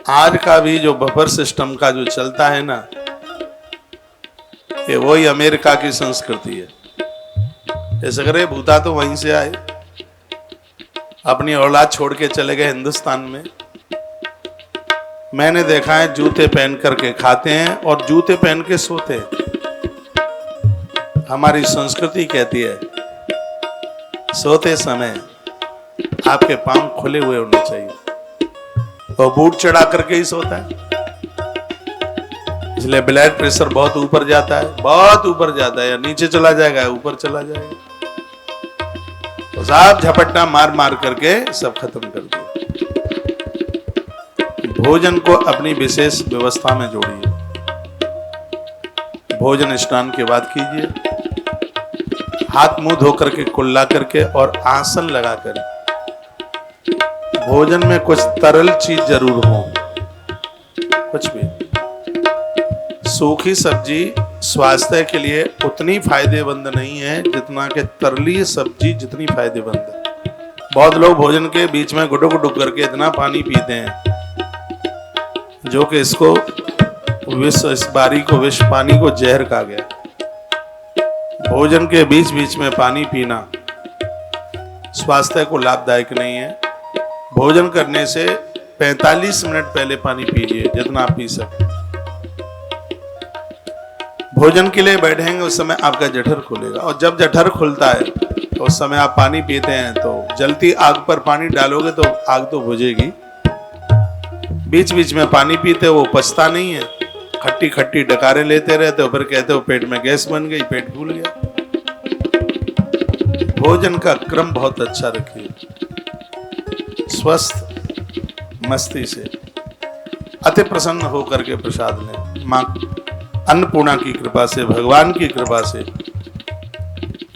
आज का भी जो बफर सिस्टम का जो चलता है ना, ये वही अमेरिका की संस्कृति है। ऐसे करे भूता तो वहीं से आए, अपनी औलाद छोड़ के चले गए हिंदुस्तान में। मैंने देखा है जूते पहन करके खाते हैं और जूते पहन के सोते हैं। हमारी संस्कृति कहती है सोते समय आपके पांव खुले हुए होने चाहिए, और बूट चढ़ा करके ही सोता है। इसलिए ब्लड प्रेशर बहुत ऊपर जाता है, बहुत ऊपर जाता है, या नीचे चला जाएगा ऊपर चला जाएगा। तो सब झपट्टा मार मार करके सब खत्म कर दिया। भोजन को अपनी विशेष व्यवस्था में जोड़िए। भोजन स्नान के बाद कीजिए, हाथ मुंह धो करके कुल्ला करके और आसन लगा कर। भोजन में कुछ तरल चीज जरूर हो, कुछ भी। सूखी सब्जी स्वास्थ्य के लिए उतनी फायदेमंद नहीं है जितना कि तरली सब्जी जितनी फायदेमंद है। बहुत लोग भोजन के बीच में गुडुक गुडुक करके इतना पानी पीते हैं जो कि इसको इस बारी को विष पानी को जहर कहा गया। भोजन के बीच बीच में पानी पीना स्वास्थ्य को लाभदायक नहीं है। भोजन करने से 45 मिनट पहले पानी पीजिए जितना आप पी सके। भोजन के लिए बैठेंगे उस समय आपका जठर खुलेगा, और जब जठर खुलता है तो उस समय आप पानी पीते हैं तो जलती आग पर पानी डालोगे तो आग तो बुझेगी। बीच बीच में पानी पीते वो पचता नहीं है, खट्टी खट्टी डकारे लेते रहते हो, फिर कहते हो पेट में गैस बन गई, पेट फूल गया। भोजन का क्रम बहुत अच्छा रखिए, स्वस्थ मस्ती से अति प्रसन्न होकर के प्रसाद लें। मां अन्नपूर्णा की कृपा से, भगवान की कृपा से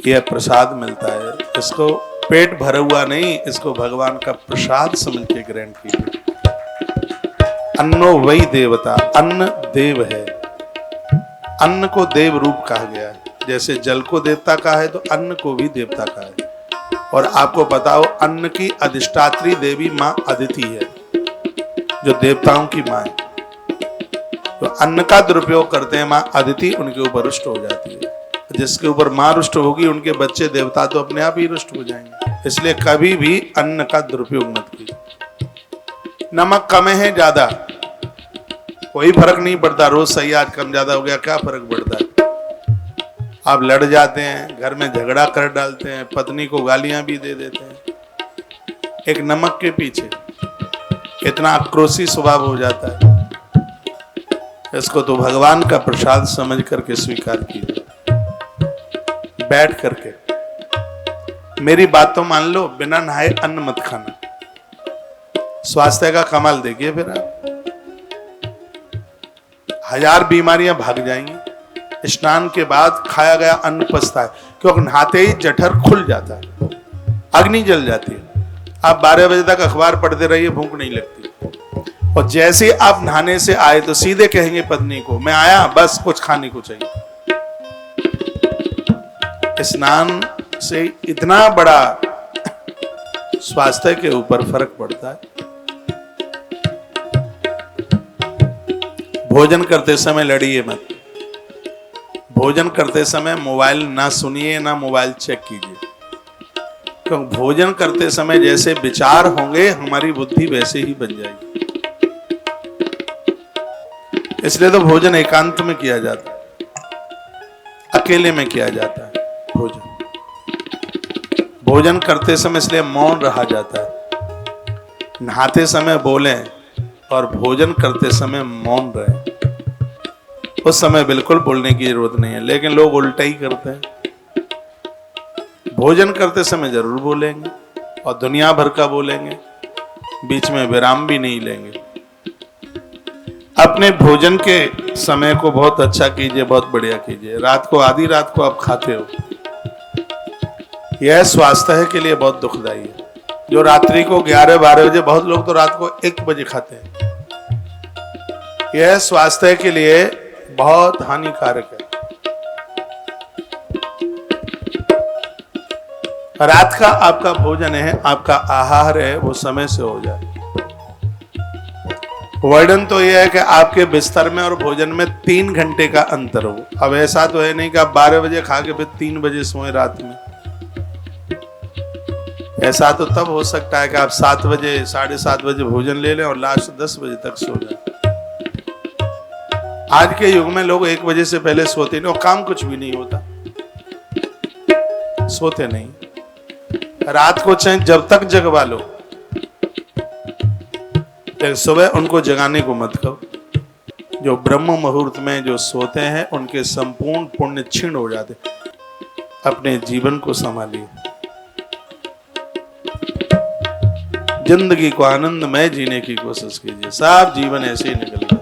यह प्रसाद मिलता है। इसको पेट भरा हुआ नहीं, इसको भगवान का प्रसाद समझ के ग्रहण कीजिए। अन्नो वही देवता, अन्न देव है। अन्न को देव रूप कहा गया है। जैसे जल को देवता कहा है तो अन्न को भी देवता कहा है। और आपको पता हो अन्न की अधिष्ठात्री देवी मां अदिति है, जो देवताओं की मां है। तो अन्न का दुरुपयोग करते हैं मां अदिति, उनके ऊपर रुष्ट हो जाती है। जिसके ऊपर मां रुष्ट होगी उनके बच्चे देवता तो अपने आप ही रुष्ट हो जाएंगे। इसलिए कभी भी अन्न का दुरुपयोग मत कीजिए। नमक कम है ज्यादा कोई फर्क नहीं पड़ता, रोज सही आज कम ज्यादा हो गया क्या फर्क पड़ता है। आप लड़ जाते हैं, घर में झगड़ा कर डालते हैं, पत्नी को गालियां भी दे देते हैं एक नमक के पीछे। इतना आक्रोशी स्वभाव हो जाता है। इसको तो भगवान का प्रसाद समझ करके स्वीकार कीजिए। बैठ करके मेरी बात तो मान लो, बिना नहाए अन्न मत खाना। स्वास्थ्य का कमाल देखिए, फिर आप 1000 बीमारियां भाग जाएंगी। स्नान के बाद खाया गया अन्न पचता है, क्योंकि नहाते ही जठर खुल जाता है, अग्नि जल जाती है। आप 12 बजे तक अखबार पढ़ते रहिए, भूख नहीं लगती। और जैसे ही आप नहाने से आए तो सीधे कहेंगे पत्नी को, मैं आया बस कुछ खाने को चाहिए। स्नान से इतना बड़ा स्वास्थ्य के ऊपर फर्क पड़ता है। भोजन करते समय लड़िए मत। भोजन करते समय मोबाइल ना सुनिए, ना मोबाइल चेक कीजिए। क्योंकि भोजन करते समय जैसे विचार होंगे हमारी बुद्धि वैसे ही बन जाएगी। इसलिए तो भोजन एकांत में किया जाता है, अकेले में किया जाता है। भोजन करते समय इसलिए मौन रहा जाता है। नहाते समय बोलें और भोजन करते समय मौन रहे। उस समय बिल्कुल बोलने की जरूरत नहीं है, लेकिन लोग उल्टा ही करते हैं। भोजन करते समय जरूर बोलेंगे और दुनिया भर का बोलेंगे, बीच में विराम भी नहीं लेंगे। अपने भोजन के समय को बहुत अच्छा कीजिए, बहुत बढ़िया कीजिए। रात को, आधी रात को आप खाते हो, यह स्वास्थ्य के लिए बहुत दुखदाई है। जो रात्रि को 11-12 बजे, बहुत लोग तो रात को 1 बजे खाते हैं, यह स्वास्थ्य के लिए बहुत हानिकारक है। रात का आपका भोजन है, आपका आहार है, वो समय से हो जाए। वर्णन तो यह है कि आपके बिस्तर में और भोजन में 3 घंटे का अंतर हो। अब ऐसा तो है नहीं कि आप 12 बजे खा के फिर 3 बजे सोए रात में। ऐसा तो तब हो सकता है कि आप 7 बजे 7:30 बजे भोजन ले लें और लास्ट 10 बजे तक सो जाए। आज के युग में लोग 1 बजे से पहले सोते नहीं और काम कुछ भी नहीं होता, सोते नहीं। रात को चाहे जब तक जगवा लो, लेकिन सुबह उनको जगाने को मत करो। जो ब्रह्म मुहूर्त में जो सोते हैं उनके संपूर्ण पुण्य क्षीण हो जाते। अपने जीवन को संभालिए, जिंदगी को आनंदमय जीने की कोशिश कीजिए। सब जीवन ऐसे ही निकल जाए।